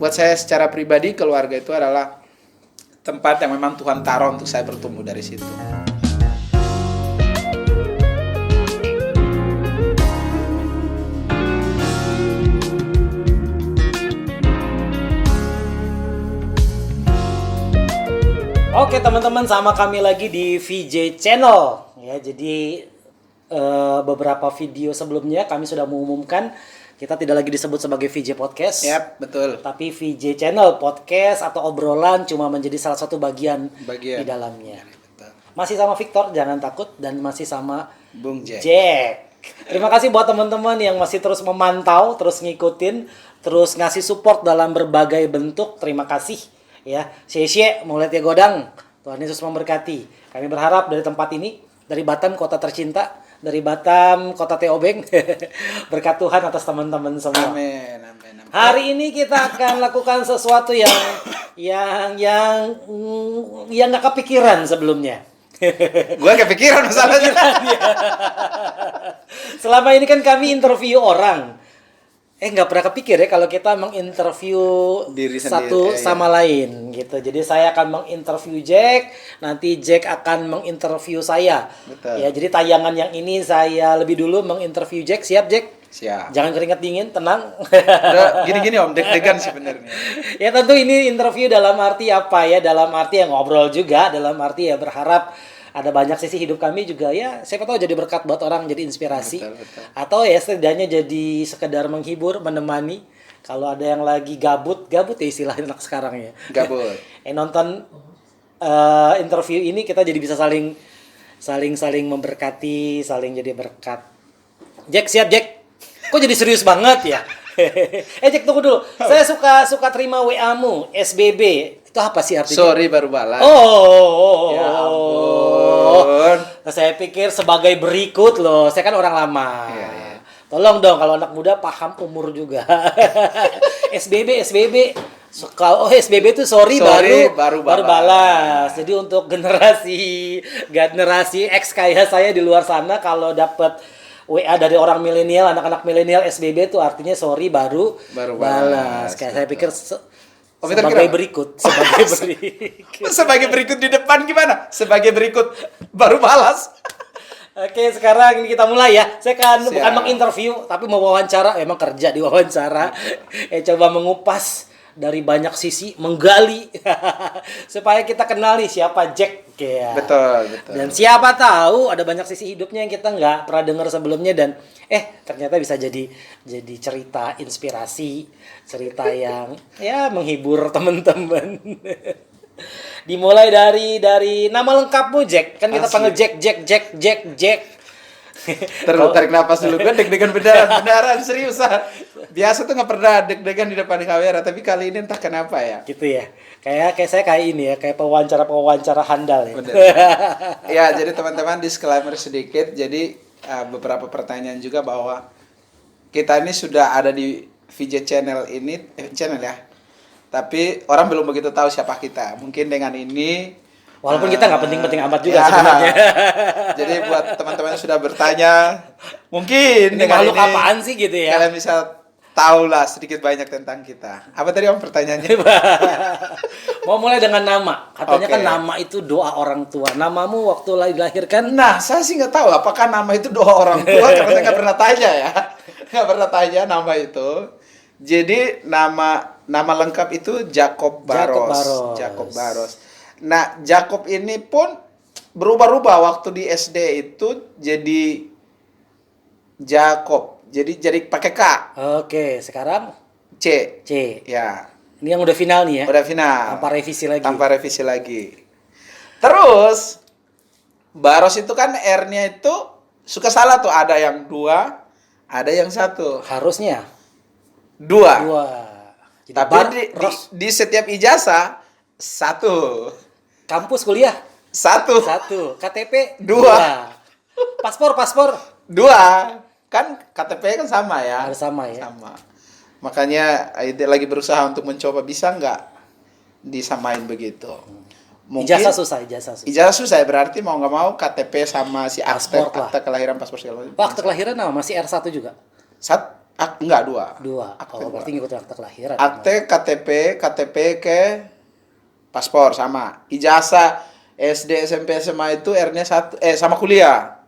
buat saya secara pribadi keluarga itu adalah tempat yang memang Tuhan taruh untuk saya bertumbuh dari situ. Oke teman-teman, sama kami lagi di VJ Channel ya. Jadi beberapa video sebelumnya kami sudah mengumumkan kita tidak lagi disebut sebagai VJ Podcast. Yap, betul. Tapi VJ Channel, podcast atau obrolan cuma menjadi salah satu bagian. Di dalamnya. Betul. Masih sama Victor, jangan takut, dan masih sama Bung Jack. Terima kasih buat teman-teman yang masih terus memantau, terus ngikutin, terus ngasih support dalam berbagai bentuk. Terima kasih ya. Xie mau lihat ya godang. Tuhan Yesus memberkati. Kami berharap dari tempat ini, dari Batam kota tercinta, dari Batam kota Teobeng, berkat Tuhan atas teman-teman semua. Amin. Hari ini kita akan lakukan sesuatu yang nggak kepikiran sebelumnya. Gue kepikiran masalahnya. Selama ini kan kami interview orang. Nggak pernah kepikir ya kalau kita menginterview diri satu sendiri, sama lain gitu. Jadi saya akan menginterview Jack, nanti Jack akan menginterview saya. Betul. Ya, jadi tayangan yang ini saya lebih dulu menginterview Jack. Siap Jack? Siap. Jangan keringat dingin, tenang. Udah, gini-gini om, deg-degan sebenarnya. Ya tentu ini interview dalam arti apa ya? Dalam arti yang ngobrol juga, dalam arti ya berharap ada banyak sisi hidup kami juga ya, siapa tahu jadi berkat buat orang, jadi inspirasi. Betul. Atau ya setidaknya jadi sekedar menghibur, menemani. Kalau ada yang lagi gabut ya istilah anak sekarang ya. Gabut. Nonton interview ini kita jadi bisa saling memberkati, saling jadi berkat. Jack, siap Jack? Kok jadi serius banget ya? Jack tunggu dulu. Saya suka terima WA-mu, SBB. Itu apa sih artinya? Sorry baru balas. Ya ampun. Saya pikir sebagai berikut loh. Saya kan orang lama. Iya. Tolong dong kalau anak muda paham umur juga. SBB. SBB itu sorry baru balas. Jadi untuk generasi X kayak saya di luar sana kalau dapat WA dari orang milenial, anak-anak milenial, SBB itu artinya sorry baru balas. Kayak saya pikir sebagai berikut. Sebagai berikut di depan gimana? Sebagai berikut baru balas. Oke, sekarang kita mulai ya. Saya kan Siap. bukan menginterview, tapi mau wawancara. Emang kerja di wawancara. Coba mengupas dari banyak sisi, menggali supaya kita kenal nih siapa Jack. Ya. Betul. Dan siapa tahu ada banyak sisi hidupnya yang kita nggak pernah dengar sebelumnya dan ternyata bisa jadi cerita inspirasi, cerita yang ya menghibur teman-teman. Dimulai dari nama lengkapmu Jack. Kan kita panggil Jack. Tarik napas dulu, gue deg-degan beneran serius. Biasa tuh nggak pernah deg-degan di depan kamera, tapi kali ini entah kenapa ya. Gitu ya. Kayak saya kayak ini ya, kayak pewawancara handal ya. Ya, jadi teman-teman disclaimer sedikit. Jadi beberapa pertanyaan juga bahwa kita ini sudah ada di VJ channel ya. Tapi orang belum begitu tahu siapa kita. Mungkin dengan ini walaupun kita nggak penting-penting amat juga sebenarnya. Jadi buat teman-teman yang sudah bertanya, mungkin ini makhluk apaan sih gitu ya. Kalian bisa tahu lah sedikit banyak tentang kita. Apa tadi om pertanyaannya? Mau mulai dengan nama. Katanya Oke. kan nama itu doa orang tua. Namamu waktu dilahirkan? Nah, saya sih nggak tahu apakah nama itu doa orang tua karena saya nggak pernah tanya ya. Nggak pernah tanya nama itu. Jadi nama lengkap itu Jacob Barros. Nah, Jacob ini pun berubah-ubah waktu di SD itu jadi Jacob. Jadi pakai K. Oke, sekarang C. Ya. Ini yang udah final nih ya. Udah final. Tanpa revisi lagi. Terus Barros itu kan R-nya itu suka salah tuh, ada yang 2, ada yang 1. Harusnya 2. Jadi Tapi di setiap ijazah 1. Kampus kuliah 1. KTP 2. Paspor 2. Kan KTP kan sama ya. harus sama ya. Sama. Makanya Aide lagi berusaha untuk mencoba bisa nggak disamain begitu. Mungkin Ijazah susah. Ijazah susah berarti mau nggak mau KTP sama si Paspor lah. akte kelahiran paspor segala macam. Akte kelahiran masih R1 juga. Enggak, dua. Dua. Akte Oh, berarti dua. ngikutin akte kelahiran. Akte KTP ke paspor sama. Ijazah SD, SMP, SMA itu R-nya satu, sama kuliah.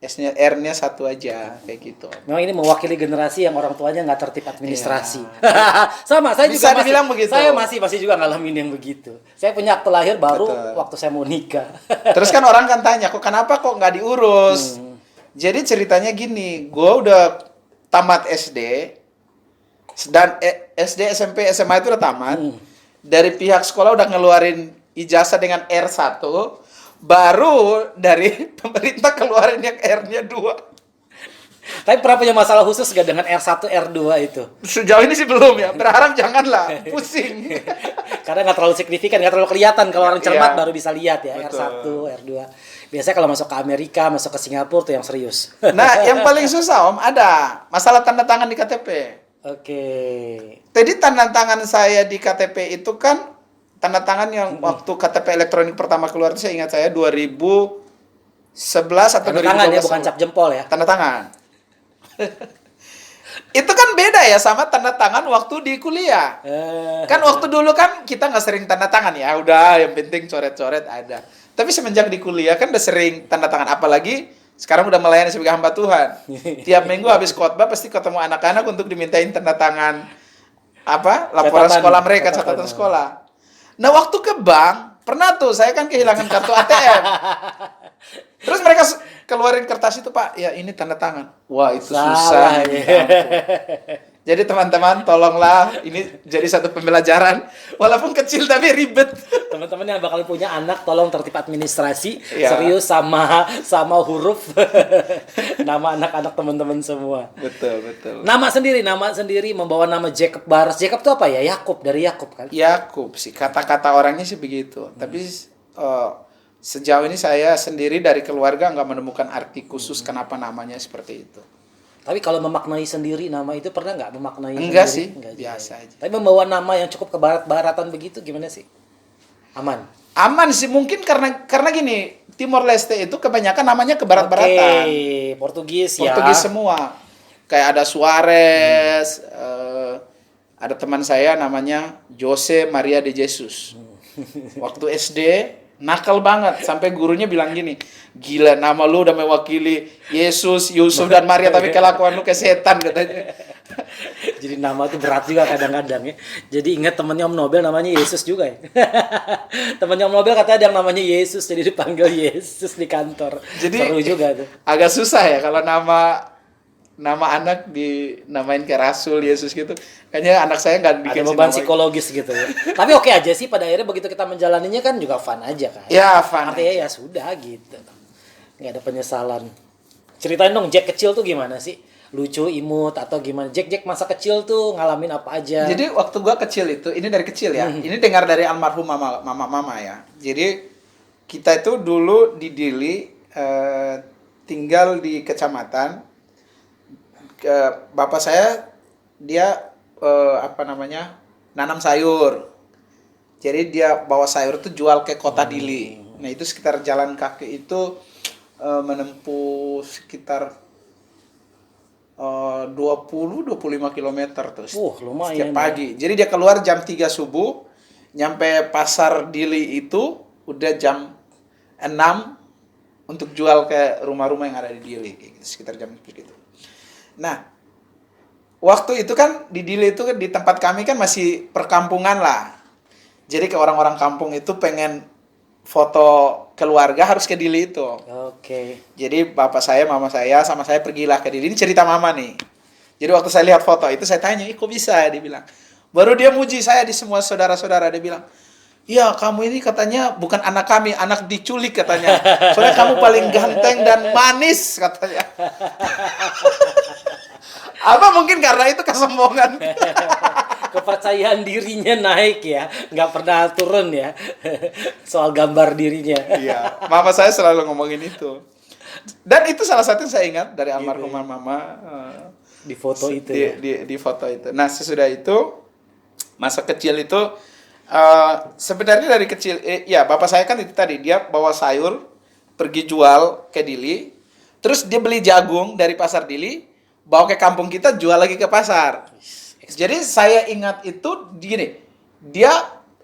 S-nya R-nya satu aja kayak gitu. Memang ini mewakili generasi yang orang tuanya nggak tertib administrasi. Iya. Sama, saya Bisa juga dibilang begitu. Saya masih juga ngalamin yang begitu. Saya punya akte lahir baru Betul. waktu saya mau nikah. Terus kan orang kan tanya, kenapa kok nggak diurus? Jadi ceritanya gini, gue udah tamat SD, dan SD, SMP, SMA itu udah tamat. Dari pihak sekolah udah ngeluarin ijazah dengan R1, baru dari pemerintah keluarin yang R-nya 2. Tapi pernah punya masalah khusus gak dengan R1, R2 itu? Sejauh ini sih belum ya, berharap janganlah, pusing. Karena nggak terlalu signifikan, nggak terlalu kelihatan. Kalau orang cermat Iya. baru bisa lihat ya, Betul. R1, R2. Biasanya kalau masuk ke Amerika, masuk ke Singapura tuh yang serius. Nah, yang paling susah Om, ada masalah tanda tangan di KTP. Oke. Jadi tanda tangan saya di KTP itu kan tanda tangan yang waktu KTP elektronik pertama keluar itu saya ingat saya 2011 atau Tanda 2012. tangan ya, bukan cap jempol ya. Tanda tangan. Itu kan beda ya sama tanda tangan waktu di kuliah. Kan waktu dulu kan kita nggak sering tanda tangan ya, udah yang penting coret-coret ada. Tapi semenjak di kuliah kan udah sering tanda tangan, apalagi sekarang udah melayani sebagai hamba Tuhan. Tiap minggu habis khotbah pasti ketemu anak-anak untuk dimintain tanda tangan laporan Catatan. sekolah mereka, catatan sekolah. Nah, waktu ke bank, pernah tuh saya kan kehilangan kartu ATM. Terus mereka keluarin kertas itu, Pak. Ya, ini tanda tangan. Wah, itu susah. ya. Jadi teman-teman, tolonglah ini jadi satu pembelajaran. Walaupun kecil tapi ribet. Teman-teman yang bakal punya anak, tolong tertib administrasi, Iya. serius sama huruf nama anak-anak teman-teman semua. Betul, betul. Nama sendiri membawa nama Jacob Baros. Jacob itu apa ya? Yakub, dari Yakub kan? Yakub sih, kata-kata orangnya sih begitu. Tapi sejauh ini saya sendiri dari keluarga nggak menemukan arti khusus kenapa namanya seperti itu. Tapi kalau memaknai sendiri nama itu pernah nggak memaknai Enggak sendiri? sih, Enggak juga biasa ya. aja. Tapi membawa nama yang cukup ke barat-baratan begitu gimana sih? Aman. Aman sih, mungkin karena gini, Timor Leste itu kebanyakan namanya ke barat-baratan. Oke, Portugis ya. Portugis semua. Kayak ada Suarez, ada teman saya namanya Jose Maria de Jesus. Waktu SD nakal banget sampai gurunya bilang gini, gila nama lu udah mewakili Yesus, Yusuf dan Maria tapi kelakuan lu kayak setan katanya. Jadi nama tuh berat juga kadang-kadang ya. Jadi ingat temennya Om Nobel namanya Yesus juga ya. Temennya Om Nobel katanya ada yang namanya Yesus, jadi dipanggil Yesus di kantor. Jadi seru juga tuh. agak susah ya kalau nama anak dinamain kayak Rasul Yesus gitu. Kayaknya anak saya nggak Ada dikasih beban nama. psikologis gitu ya. Tapi oke aja sih, pada akhirnya begitu kita menjalaninya kan juga fun aja kan. Ya, fun Artinya ya sudah gitu. Nggak ada penyesalan. Ceritain dong Jack kecil tuh gimana sih? Lucu, imut, atau gimana? Jack masa kecil tuh ngalamin apa aja? Jadi waktu gua kecil itu, ini dari kecil ya. Ini dengar dari almarhum mama ya. Jadi kita itu dulu di Dili, tinggal di kecamatan. Bapak saya dia nanam sayur. Jadi dia bawa sayur itu jual ke kota Dili. Nah, itu sekitar jalan kaki itu menempuh sekitar 20-25 km tuh lumayan setiap ya. pagi. Jadi dia keluar jam 3 subuh, nyampe pasar Dili itu udah jam 6 untuk jual ke rumah-rumah yang ada di Dili, sekitar jam segitu. Nah, waktu itu kan di Dili itu kan di tempat kami kan masih perkampungan lah. Jadi ke orang-orang kampung itu pengen foto keluarga harus ke Dili itu. Oke. Jadi bapak saya, mama saya, sama saya pergilah ke Dili. Ini cerita mama nih. Jadi waktu saya lihat foto itu saya tanya, kok bisa? Dia bilang. Baru dia muji saya di semua saudara-saudara. Dia bilang, iya kamu ini katanya bukan anak kami, anak diculik katanya. Soalnya kamu paling ganteng dan manis katanya. Apa mungkin karena itu kesombongan. Kepercayaan dirinya naik ya, nggak pernah turun ya. Soal gambar dirinya. Iya, mama saya selalu ngomongin itu. Dan itu salah satu yang saya ingat dari almarhumah mama. Di foto itu di, ya. di foto itu. Nah, sesudah itu masa kecil itu sebenarnya dari kecil ya bapak saya kan itu tadi dia bawa sayur pergi jual ke Dili. Terus dia beli jagung dari pasar Dili, bawa ke kampung kita, jual lagi ke pasar. Jadi saya ingat itu gini, dia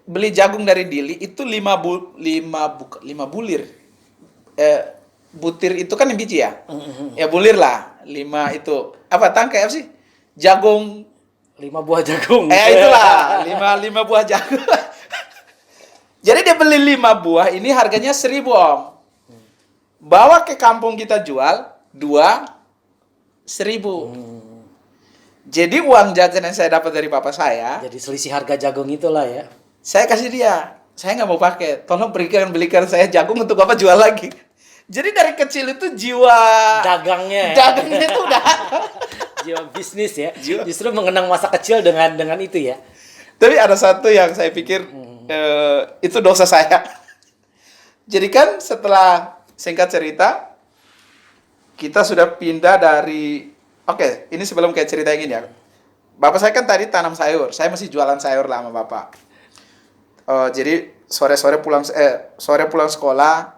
beli jagung dari Dili itu 5 bulir. Butir itu kan yang biji ya? Ya bulir lah, 5 itu. Apa tangkai apa sih? Jagung. 5 buah jagung. Itulah, 5 buah jagung. Jadi dia beli 5 buah, ini harganya 1.000 Om. Bawa ke kampung kita jual, 1.000. Jadi uang jajan yang saya dapat dari bapak saya, Jadi selisih harga jagung itulah ya. saya kasih dia. Saya nggak mau pakai. Tolong belikan saya jagung untuk bapak jual lagi. Jadi dari kecil itu jiwa Dagangnya ya. dagangnya itu udah. Jiwa bisnis ya. Jiwa. Justru mengenang masa kecil dengan itu ya. Tapi ada satu yang saya pikir itu dosa saya. Jadi kan setelah singkat cerita, kita sudah pindah dari. Oke, ini sebelum kayak cerita yang ini ya. Bapak saya kan tadi tanam sayur. Saya masih jualan sayur lah sama bapak. Jadi sore pulang sekolah,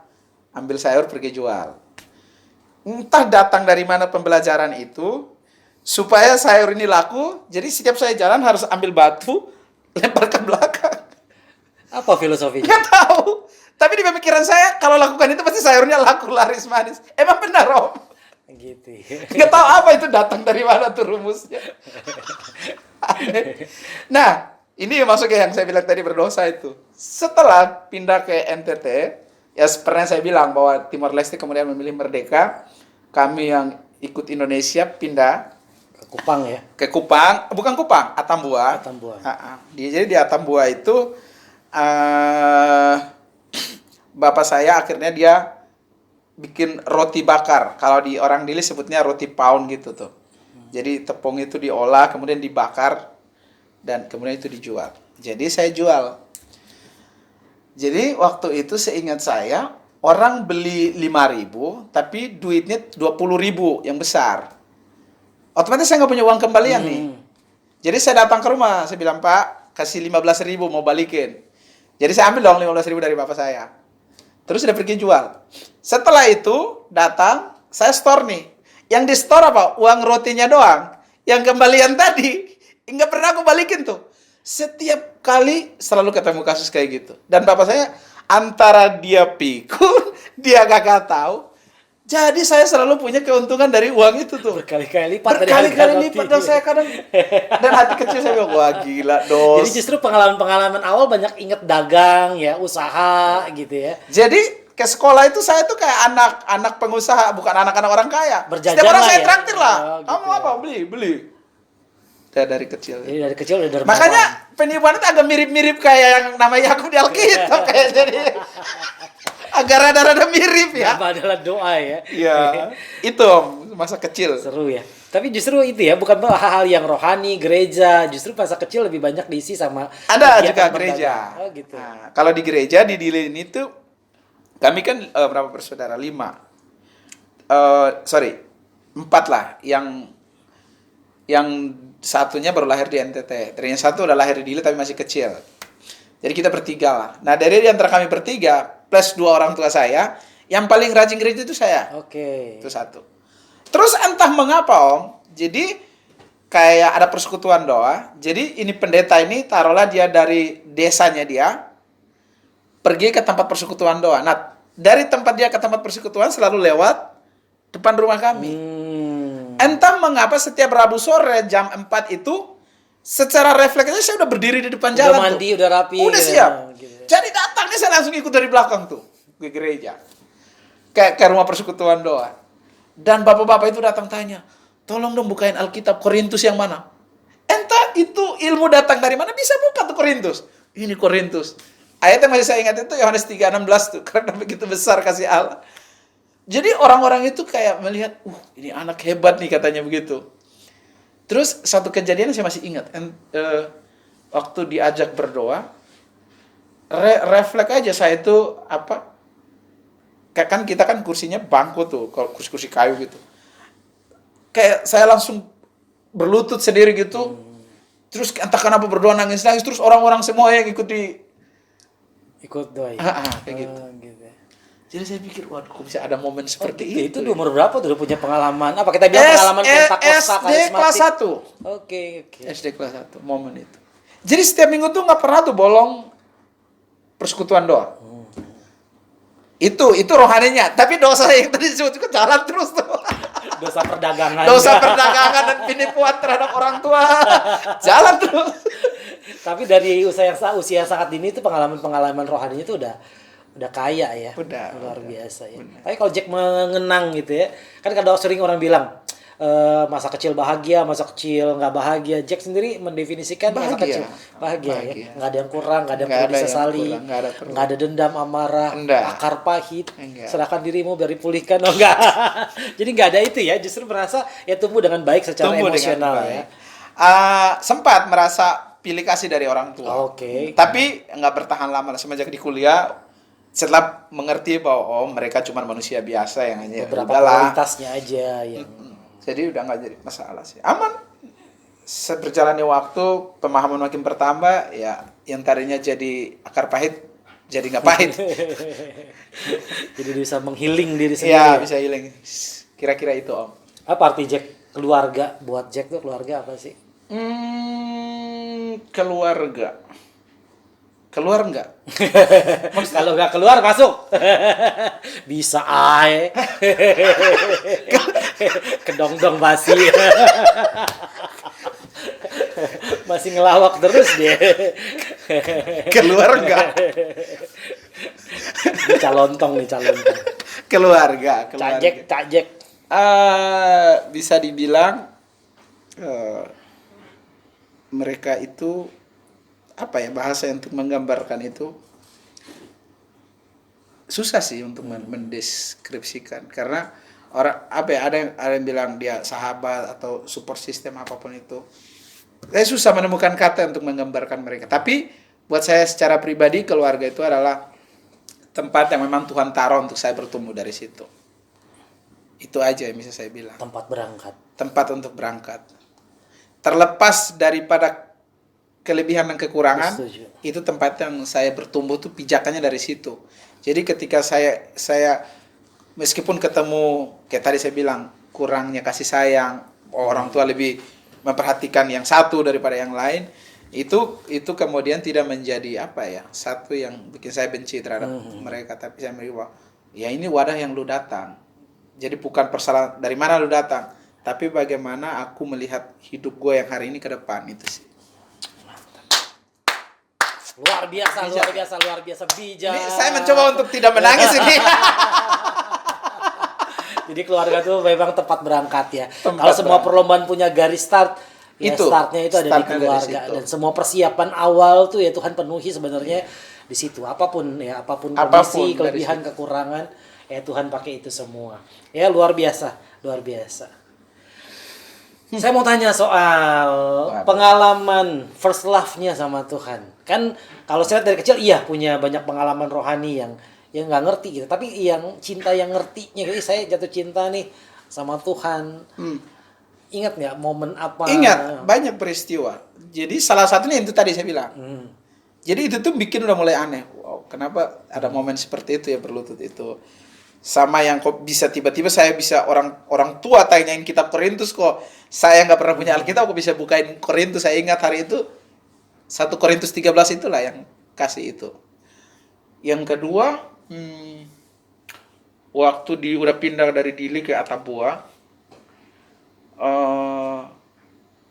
ambil sayur pergi jual. Entah datang dari mana pembelajaran itu, supaya sayur ini laku. Jadi setiap saya jalan harus ambil batu, lempar ke belakang. Apa filosofinya? Nggak tahu. Tapi di pemikiran saya, kalau lakukan itu pasti sayurnya laku, laris, manis. Emang benar, Om? Gitu. Nggak tahu apa itu datang dari mana tuh rumusnya. Nah, ini masuk ke yang saya bilang tadi berdosa itu. Setelah pindah ke NTT, ya seperti yang saya bilang bahwa Timor Leste kemudian memilih merdeka, kami yang ikut Indonesia pindah Ke Kupang ya. ke Kupang, bukan Kupang, Atambua. Atambua. Jadi di Atambua itu bapak saya akhirnya dia bikin roti bakar. Kalau di orang Dili sebutnya roti paun gitu tuh. Jadi tepung itu diolah, kemudian dibakar, dan kemudian itu dijual. Jadi saya jual. Jadi waktu itu seingat saya, orang beli 5.000, tapi duitnya 20.000 yang besar. Otomatis saya nggak punya uang kembalian nih. Jadi saya datang ke rumah, saya bilang, Pak, kasih 15.000 mau balikin. Jadi saya ambil dong 15.000 dari bapak saya. Terus dia pergi jual. Setelah itu datang, saya store nih. Yang di store apa? Uang rotinya doang. Yang kembalian tadi nggak pernah aku balikin tuh. Setiap kali selalu ketemu kasus kayak gitu. Dan bapak saya antara dia pikun, dia gak tahu. Jadi saya selalu punya keuntungan dari uang itu tuh. Berkali-kali lipat dari Berkali-kali harga lipat, roti. dan saya kadang dan hati kecil saya bilang, wah gila dos. Jadi justru pengalaman-pengalaman awal banyak inget dagang ya, usaha gitu ya. Jadi ke sekolah itu saya tuh kayak anak pengusaha, bukan anak-anak orang kaya. Berjajan Setiap orang lah saya ya? traktir lah. Oh, gitu Kamu apa? Beli. Dari kecil. Jadi dari kecil udah dermawan. Makanya penipuan itu agak mirip-mirip kayak yang namanya Yakub di Alkitab kayak jadi agak rada-rada mirip ya. Apa adalah doa ya. Iya. Itu Om, masa kecil. Seru ya. Tapi justru itu ya, bukan hal-hal yang rohani, gereja. Justru masa kecil lebih banyak diisi sama Ada kegiatan juga berdagang. gereja. Oh gitu. Nah, kalau di gereja di Dilin itu kami kan berapa bersaudara? 5. 4 lah. Yang satunya baru lahir di NTT. Dari yang satu udah lahir di Dili tapi masih kecil. Jadi kita bertiga lah. Nah dari antara kami bertiga plus 2 orang tua saya, yang paling rajin gereja itu saya. Oke. Itu satu. Terus entah mengapa Om, jadi kayak ada persekutuan doa. Jadi ini pendeta ini taruhlah dia dari desanya dia pergi ke tempat persekutuan doa. Nah dari tempat dia ke tempat persekutuan selalu lewat depan rumah kami. Entah mengapa setiap Rabu sore jam 4 itu secara refleksnya saya udah berdiri di depan jalan. Udah mandi, tuh. udah rapi. Udah gitu. siap. Gitu. Jadi datangnya saya langsung ikut dari belakang tuh ke gereja. Ke rumah persekutuan doa. Dan bapak-bapak itu datang tanya, tolong dong bukain Alkitab Korintus yang mana? Entah itu ilmu datang dari mana, bisa buka tuh Korintus. Ini Korintus. Ayat yang masih saya ingat itu Yohanes 3:16 tuh, karena begitu besar kasih Allah. Jadi orang-orang itu kayak melihat, ini anak hebat nih katanya begitu. Terus satu kejadian saya masih ingat, waktu diajak berdoa, refleks aja saya itu apa? Kan kita kan kursinya bangku tuh, kalau kursi-kursi kayu gitu. Kayak saya langsung berlutut sendiri gitu. Terus entah kenapa berdoa nangis-nangis, terus orang-orang semua yang ikut doa ya. kayak gitu. Gitu. Jadi saya pikir, waduh, kok bisa ada momen seperti itu itu. di umur berapa tuh udah punya pengalaman? Apa kita bilang pengalaman pentakosta SD kelas 1. Oke. SD kelas 1, momen itu. Jadi setiap minggu tuh nggak pernah tuh bolong persekutuan doa. Itu rohaninya. Tapi dosa yang tadi disebut juga jalan terus tuh. Dosa perdagangan. Dosa perdagangan dan penipuan terhadap orang tua. Jalan terus. Tapi dari usia yang sangat dini itu pengalaman rohaninya itu udah kaya ya. Luar biasa ya. Tapi kalau Jack mengenang gitu ya. Kan kadang sering orang bilang masa kecil bahagia, masa kecil nggak bahagia. Jack sendiri mendefinisikan masa kecil bahagia. Ya. Nggak ada yang kurang, nggak ada yang perlu disesali, nggak ada dendam, amarah, akar pahit. Serahkan dirimu biar dipulihkan. Oh enggak. Jadi nggak ada itu ya. Justru merasa ya tumbuh dengan baik secara emosional ya. Sempat merasa pilih kasih dari orang tua. Oke. Tapi nggak bertahan lama. Semenjak di kuliah, setelah mengerti bahwa mereka cuma manusia biasa yang hanya beberapa kualitasnya aja yang jadi udah nggak jadi masalah sih, aman. Seberjalannya waktu, pemahaman makin bertambah, ya yang tadinya jadi akar pahit jadi nggak pahit. Jadi bisa menghealing diri sendiri. Iya, bisa healing. Kira-kira itu, Om. Apa arti Jack? Keluarga buat Jack tuh keluarga apa sih? Keluarga. Keluar nggak? Kalau nggak keluar masuk. Bisa ae. Kedong-dong basi. Masih ngelawak terus dia. Keluar nggak? Calontong. Keluarga. Cak Jack. Bisa dibilang mereka itu apa ya, bahasa untuk menggambarkan itu susah sih untuk mendeskripsikan, karena orang apa ya, ada yang bilang dia sahabat atau support system apapun itu. Saya susah menemukan kata untuk menggambarkan mereka. Tapi buat saya secara pribadi, keluarga itu adalah tempat yang memang Tuhan taruh untuk saya bertumbuh dari situ. Itu aja yang bisa saya bilang. Tempat untuk berangkat. Terlepas daripada kelebihan dan kekurangan, itu tempat yang saya bertumbuh tuh pijakannya dari situ. Jadi ketika saya meskipun ketemu kayak tadi saya bilang kurangnya kasih sayang, orang tua lebih memperhatikan yang satu daripada yang lain, itu kemudian tidak menjadi apa ya, satu yang bikin saya benci terhadap mereka. Tapi saya melihat ya ini wadah yang lu datang. Jadi bukan persoalan dari mana lu datang, tapi bagaimana aku melihat hidup gue yang hari ini ke depan, itu sih. Luar biasa bijak. Saya mencoba untuk tidak menangis ini. Jadi keluarga tuh memang tempat berangkat ya. Kalau semua perlombaan punya garis start, ya startnya itu ada di keluarga. Dan semua persiapan awal tuh ya Tuhan penuhi sebenarnya di situ. Apapun kondisi, kelebihan, kekurangan, ya Tuhan pakai itu semua. Ya luar biasa. Saya mau tanya soal pengalaman first love-nya sama Tuhan. Kan kalau saya lihat dari kecil punya banyak pengalaman rohani yang nggak ngerti gitu. Tapi yang cinta yang ngertinya, jadi saya jatuh cinta nih sama Tuhan. Ingat nggak momen apa? Ingat, banyak peristiwa. Jadi salah satunya itu tadi saya bilang. Jadi itu tuh bikin udah mulai aneh. Wow, kenapa ada momen seperti itu ya berlutut itu? Sama yang kok bisa tiba-tiba saya bisa orang tua tanyain kitab Korintus, kok saya nggak pernah punya Alkitab, kok bisa bukain Korintus. Saya ingat hari itu 1 Korintus 13 itulah yang kasih itu. Yang kedua, waktu udah pindah dari Dili ke Atambua,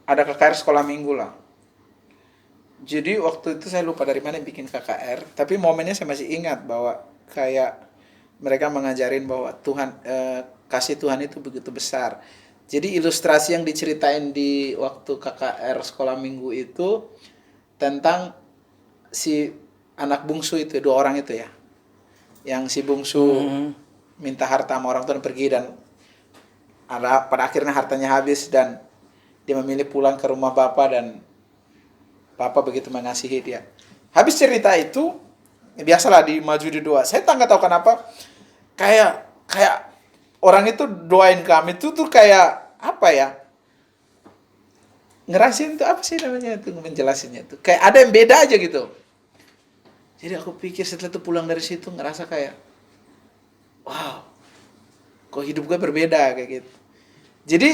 ada KKR sekolah minggu lah. Jadi waktu itu saya lupa dari mana yang bikin KKR, tapi momennya saya masih ingat bahwa kayak mereka mengajarin bahwa Tuhan, kasih Tuhan itu begitu besar. Jadi ilustrasi yang diceritain di waktu KKR sekolah minggu itu tentang si anak bungsu itu, 2 orang itu ya. Yang si bungsu minta harta sama orang tua dan pergi, dan pada akhirnya hartanya habis dan dia memilih pulang ke rumah bapak, dan bapak begitu mengasihi dia. Habis cerita itu, biasalah di maju di doa. Saya nggak tahu kenapa kayak orang itu doain kami itu tuh kayak apa ya? Ngerasain itu apa sih namanya itu, menjelasinnya tuh kayak ada yang beda aja gitu. Jadi aku pikir setelah itu pulang dari situ ngerasa kayak wow, kok hidup gue berbeda kayak gitu. Jadi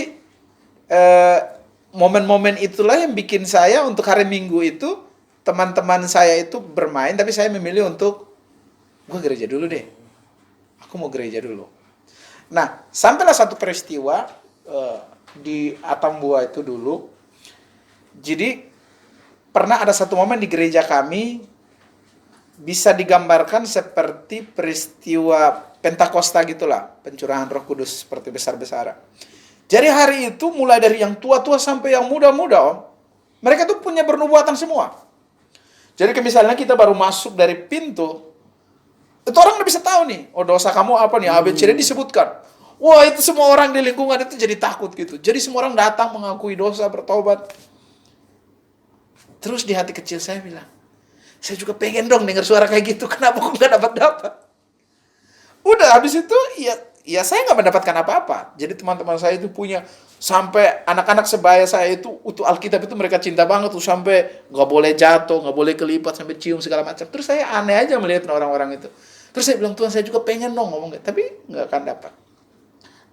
momen-momen itulah yang bikin saya untuk hari Minggu itu, teman-teman saya itu bermain, tapi saya memilih untuk gue gereja dulu deh. Aku mau gereja dulu. Nah, sampailah satu peristiwa di Atambua itu dulu. Jadi pernah ada satu momen di gereja kami bisa digambarkan seperti peristiwa Pentakosta gitulah, pencurahan Roh Kudus seperti besar-besaran. Jadi hari itu mulai dari yang tua-tua sampai yang muda-muda, Om. Mereka tuh punya bernubuatan semua. Jadi misalnya kita baru masuk dari pintu, itu orang udah bisa tahu nih, oh dosa kamu apa nih, ABCD disebutkan. Wah, itu semua orang di lingkungan itu jadi takut gitu. Jadi semua orang datang mengakui dosa, bertobat. Terus di hati kecil saya bilang, saya juga pengen dong dengar suara kayak gitu, kenapa kok nggak dapat-dapat? Udah, habis itu ya saya nggak mendapatkan apa-apa. Jadi teman-teman saya itu punya, sampai anak-anak sebaya saya itu utuh Alkitab itu mereka cinta banget tuh, sampai nggak boleh jatuh, nggak boleh kelipat, sampai cium segala macam. Terus saya aneh aja melihat orang-orang itu. Terus saya bilang, Tuhan saya juga pengen dong ngomong, tapi nggak akan dapat.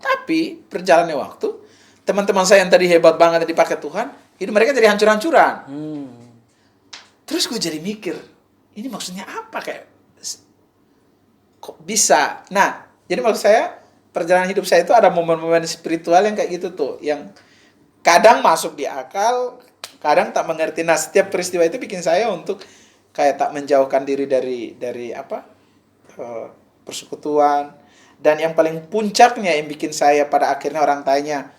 Tapi berjalannya waktu, teman-teman saya yang tadi hebat banget yang dipakai Tuhan, hidup mereka jadi hancur-hancuran. Terus gue jadi mikir, ini maksudnya apa, kayak kok bisa? Nah, jadi maksud saya, perjalanan hidup saya itu ada momen-momen spiritual yang kayak gitu tuh, yang kadang masuk di akal, kadang tak mengerti. Nah, setiap peristiwa itu bikin saya untuk kayak tak menjauhkan diri dari persekutuan. Dan yang paling puncaknya yang bikin saya pada akhirnya orang tanya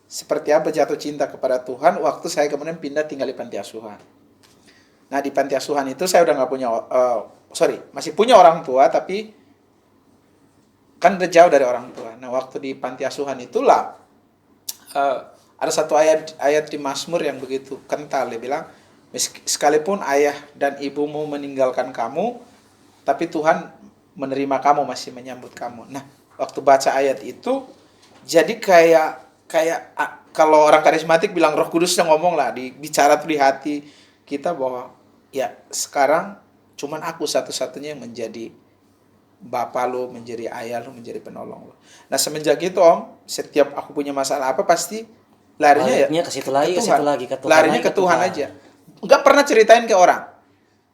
seperti apa jatuh cinta kepada Tuhan, waktu saya kemudian pindah tinggal di panti asuhan. Nah, di panti asuhan itu saya udah nggak punya, masih punya orang tua, tapi kan udah jauh dari orang tua. Nah, waktu di panti asuhan itulah ada satu ayat di Mazmur yang begitu kental. Dia bilang, sekalipun ayah dan ibumu meninggalkan kamu, tapi Tuhan menerima kamu, masih menyambut kamu. Nah, waktu baca ayat itu, jadi kayak kalau orang karismatik bilang Roh Kudus yang ngomong lah, bicara tuh di hati kita bahwa ya sekarang cuman aku satu-satunya yang menjadi bapak lo, menjadi ayah lo, menjadi penolong lo. Nah, semenjak itu Om, setiap aku punya masalah apa pasti larinya ke situ lagi, ke Tuhan. Larinya ke Tuhan aja. Enggak pernah ceritain ke orang.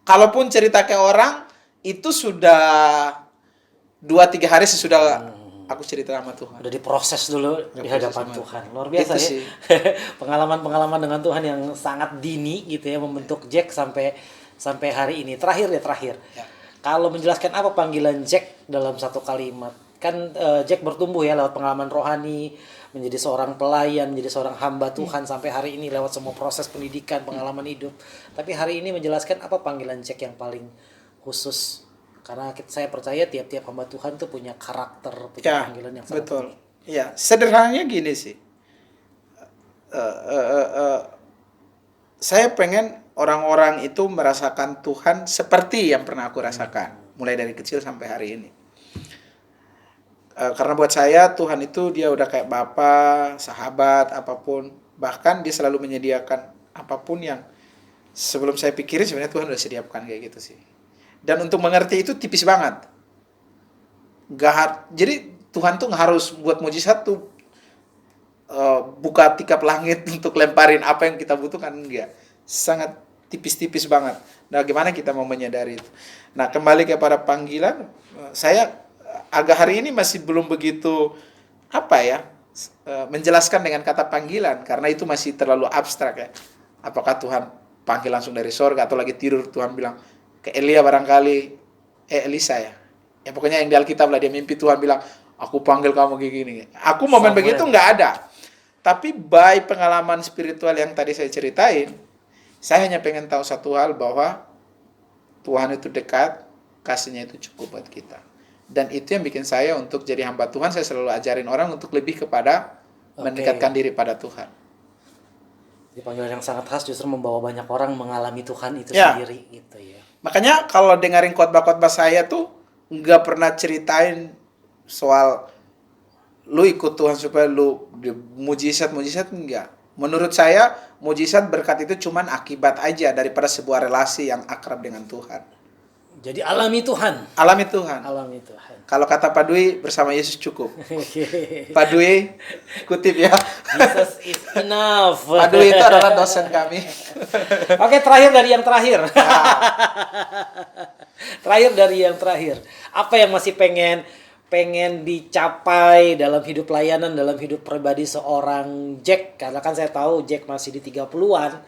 Kalaupun cerita ke orang, itu sudah 2-3 hari sesudah aku cerita sama Tuhan. Udah diproses dulu di hadapan Tuhan. Luar biasa itu ya. Pengalaman-pengalaman dengan Tuhan yang sangat dini gitu ya, membentuk Jack sampai hari ini. Terakhir. Ya. Kalau menjelaskan apa panggilan Jack dalam satu kalimat. Kan Jack bertumbuh ya lewat pengalaman rohani, menjadi seorang pelayan, menjadi seorang hamba Tuhan sampai hari ini lewat semua proses pendidikan, pengalaman hidup. Tapi hari ini menjelaskan apa panggilan Jack yang paling khusus, karena saya percaya tiap-tiap hamba Tuhan tuh punya karakter, punya panggilan yang sangat betul. Iya, sederhananya gini sih. Saya pengen orang-orang itu merasakan Tuhan seperti yang pernah aku rasakan, mulai dari kecil sampai hari ini. Karena buat saya Tuhan itu dia udah kayak bapa, sahabat, apapun. Bahkan dia selalu menyediakan apapun yang sebelum saya pikirin sebenarnya Tuhan udah sediakan kayak gitu sih. Dan untuk mengerti itu tipis banget. Jadi Tuhan tuh nggak harus buat mujizat tuh buka tikap langit untuk lemparin apa yang kita butuhkan, enggak. Sangat tipis-tipis banget. Nah, gimana kita mau menyadari itu? Nah, kembali kepada panggilan, saya agak hari ini masih belum begitu menjelaskan dengan kata panggilan, karena itu masih terlalu abstrak ya. Apakah Tuhan panggil langsung dari sorga atau lagi tidur Tuhan bilang ke Elia barangkali, Elisa ya. Ya pokoknya yang di Alkitab lah, dia mimpi Tuhan bilang, aku panggil kamu kayak gini. Aku momen begitu nggak ada. Tapi by pengalaman spiritual yang tadi saya ceritain, saya hanya pengen tahu satu hal, bahwa Tuhan itu dekat, kasihnya itu cukup buat kita. Dan itu yang bikin saya untuk jadi hamba Tuhan, saya selalu ajarin orang untuk lebih kepada mendekatkan diri pada Tuhan. Di panggilan yang sangat khas justru membawa banyak orang mengalami Tuhan itu sendiri gitu ya. Makanya kalau dengerin khotbah-khotbah saya tuh nggak pernah ceritain soal lu ikut Tuhan supaya lu mujizat enggak. Menurut saya mujizat berkat itu cuman akibat aja daripada sebuah relasi yang akrab dengan Tuhan. Jadi alami Tuhan. Alami Tuhan. Alami Tuhan. Kalau kata Pak Dwi, bersama Yesus cukup. Pak Dwi, kutip ya. Jesus is enough. Pak Dwi itu adalah dosen kami. Oke, terakhir dari yang terakhir. Nah, Terakhir dari yang terakhir. Apa yang masih pengen dicapai dalam hidup pelayanan, dalam hidup pribadi seorang Jack? Karena kan saya tahu Jack masih di 30-an,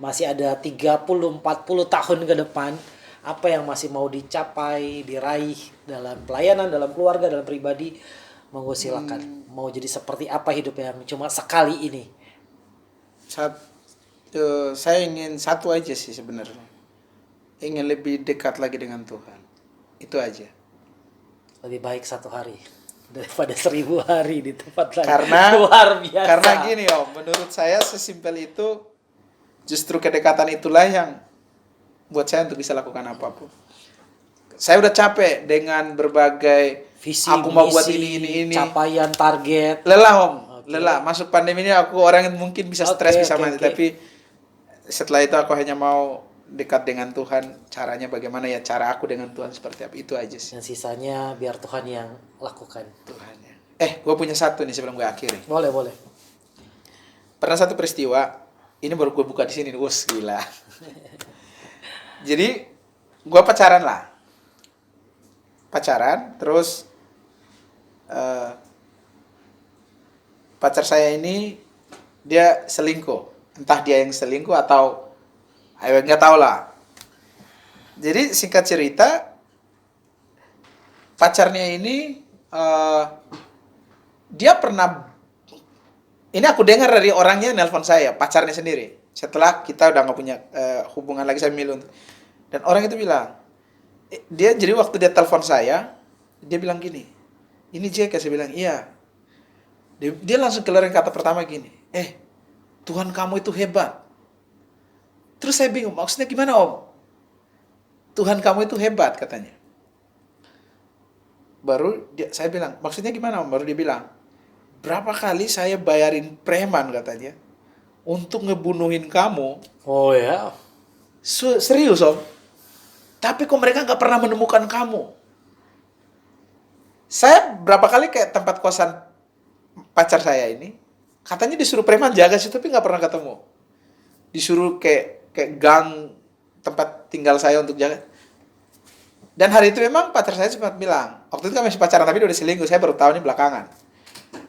masih ada 30-40 tahun ke depan. Apa yang masih mau dicapai, diraih dalam pelayanan, dalam keluarga, dalam pribadi? Monggo silakan. Mau jadi seperti apa hidup yang cuma sekali ini? Saya ingin satu aja sih sebenarnya. Ingin lebih dekat lagi dengan Tuhan. Itu aja. Lebih baik 1 hari daripada 1000 hari di tempat lain. Karena luar biasa. Karena gini Om, menurut saya sesimpel itu, justru kedekatan itulah yang buat saya untuk bisa lakukan apapun. Saya udah capek dengan berbagai visi, aku mau misi, buat ini, capaian target. lelah Om. Okay. Lelah. Masuk pandemi ini aku orang yang mungkin bisa stres, bisa mati. Okay. Tapi setelah itu aku hanya mau dekat dengan Tuhan. Caranya bagaimana ya? Cara aku dengan Tuhan seperti apa? Itu aja sih. Yang sisanya biar Tuhan yang lakukan. Tuhannya. Gue punya satu nih sebelum gue akhiri. Boleh. Pernah satu peristiwa. Ini baru gue buka di sini. Wus, gila. Jadi gue pacaran lah. Terus pacar saya ini dia selingkuh. Entah dia yang selingkuh atau nggak tahu lah. Jadi singkat cerita, pacarnya ini dia pernah, ini aku dengar dari orangnya nelpon saya, pacarnya sendiri. Setelah kita udah nggak punya hubungan lagi, saya milih untuk. Dan orang itu bilang, jadi waktu dia telepon saya, dia bilang gini, ini Jack, saya bilang iya. Dia langsung keluarin kata pertama gini, Tuhan kamu itu hebat. Terus saya bingung, maksudnya gimana Om? Tuhan kamu itu hebat katanya. Saya bilang, maksudnya gimana Om? Baru dia bilang, berapa kali saya bayarin preman katanya untuk ngebunuhin kamu. Oh ya? Serius Om? Tapi kok mereka nggak pernah menemukan kamu? Saya berapa kali kayak tempat kosan pacar saya ini, katanya disuruh preman jaga sih, tapi nggak pernah ketemu. Disuruh kayak gang tempat tinggal saya untuk jaga. Dan hari itu memang pacar saya sempat bilang, waktu itu kami masih pacaran tapi dia udah selingkuh, saya baru tahu ini belakangan.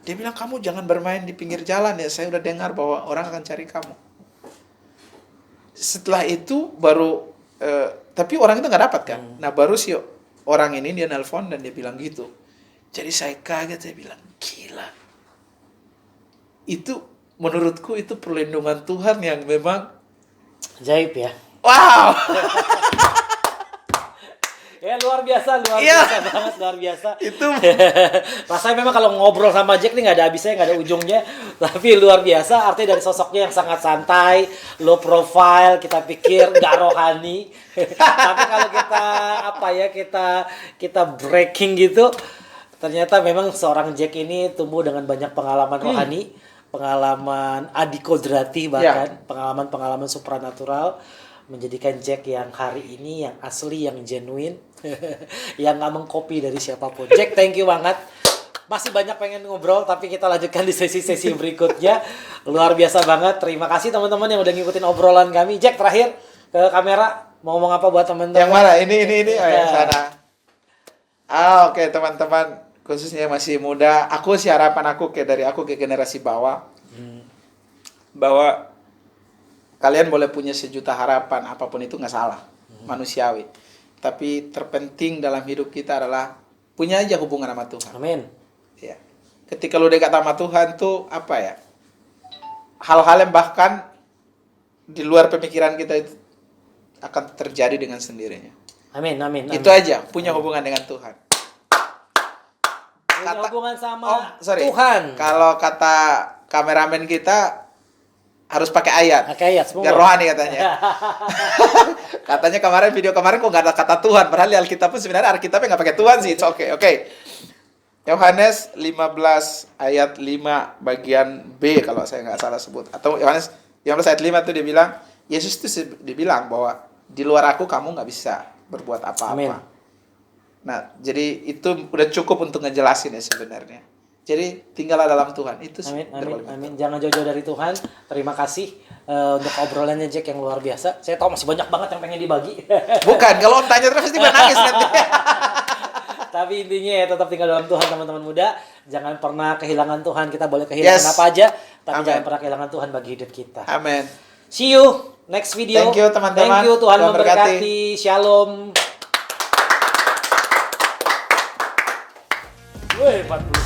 Dia bilang, kamu jangan bermain di pinggir jalan ya, saya udah dengar bahwa orang akan cari kamu. Setelah itu baru, tapi orang itu nggak dapat kan. Nah baru si orang ini dia nelpon dan dia bilang gitu. Jadi saya kaget, saya bilang, gila. Itu menurutku itu perlindungan Tuhan yang memang ajaib ya. Wow. Ya luar biasa banget, luar biasa. Itu rasanya memang kalau ngobrol sama Jack nih nggak ada habisnya, nggak ada ujungnya. Tapi luar biasa, artinya dari sosoknya yang sangat santai, low profile, kita pikir nggak rohani. Tapi kalau kita breaking gitu, ternyata memang seorang Jack ini tumbuh dengan banyak pengalaman rohani, pengalaman adikodrati bahkan, pengalaman supranatural. Menjadikan Jack yang hari ini yang asli, yang genuine, yang nggak mengcopy dari siapapun. Jack, thank you banget. Masih banyak pengen ngobrol, tapi kita lanjutkan di sesi-sesi berikutnya. Luar biasa banget. Terima kasih teman-teman yang udah ngikutin obrolan kami. Jack, terakhir ke kamera, mau ngomong apa buat teman-teman? Yang mana? Ini. Yang sana. Oke, teman-teman, khususnya yang masih muda. Harapan aku dari aku ke generasi bawah, bahwa kalian boleh punya sejuta harapan, apapun itu nggak salah, manusiawi. Tapi terpenting dalam hidup kita adalah punya aja hubungan sama Tuhan. Amin. Ya. Ketika lu dekat sama Tuhan tuh apa ya? Hal-hal yang bahkan di luar pemikiran kita itu akan terjadi dengan sendirinya. Amin. Itu aja, punya hubungan dengan Tuhan. Punya hubungan sama Tuhan. Kalau kata kameramen kita harus pakai ayat. Biar rohani katanya. Katanya video kemarin kok nggak ada kata Tuhan. Padahal di Alkitab pun sebenarnya Alkitabnya nggak pakai Tuhan sih. Oke. Yohanes 15 ayat 5 bagian B kalau saya nggak salah sebut. Atau Yohanes 15 ayat 5 tuh dia bilang, Yesus tuh dibilang bahwa di luar aku kamu nggak bisa berbuat apa-apa. Amin. Nah, jadi itu udah cukup untuk ngejelasin ya sebenarnya. Jadi tinggallah dalam Tuhan. Itu Amin, amin, terpaling amin. Jangan jauh-jauh dari Tuhan. Terima kasih untuk obrolannya Jack yang luar biasa. Saya tahu masih banyak banget yang pengen dibagi. Bukan, kalau om tanya terus pasti nangis nanti. Tapi intinya ya tetap tinggal dalam Tuhan teman-teman muda. Jangan pernah kehilangan Tuhan. Kita boleh kehilangan apa aja, tapi Amen. jangan pernah kehilangan Tuhan bagi hidup kita. Amin. See you next video. Thank you teman-teman. Thank you, Tuhan Tuhan memberkati. Shalom. Woi, 40.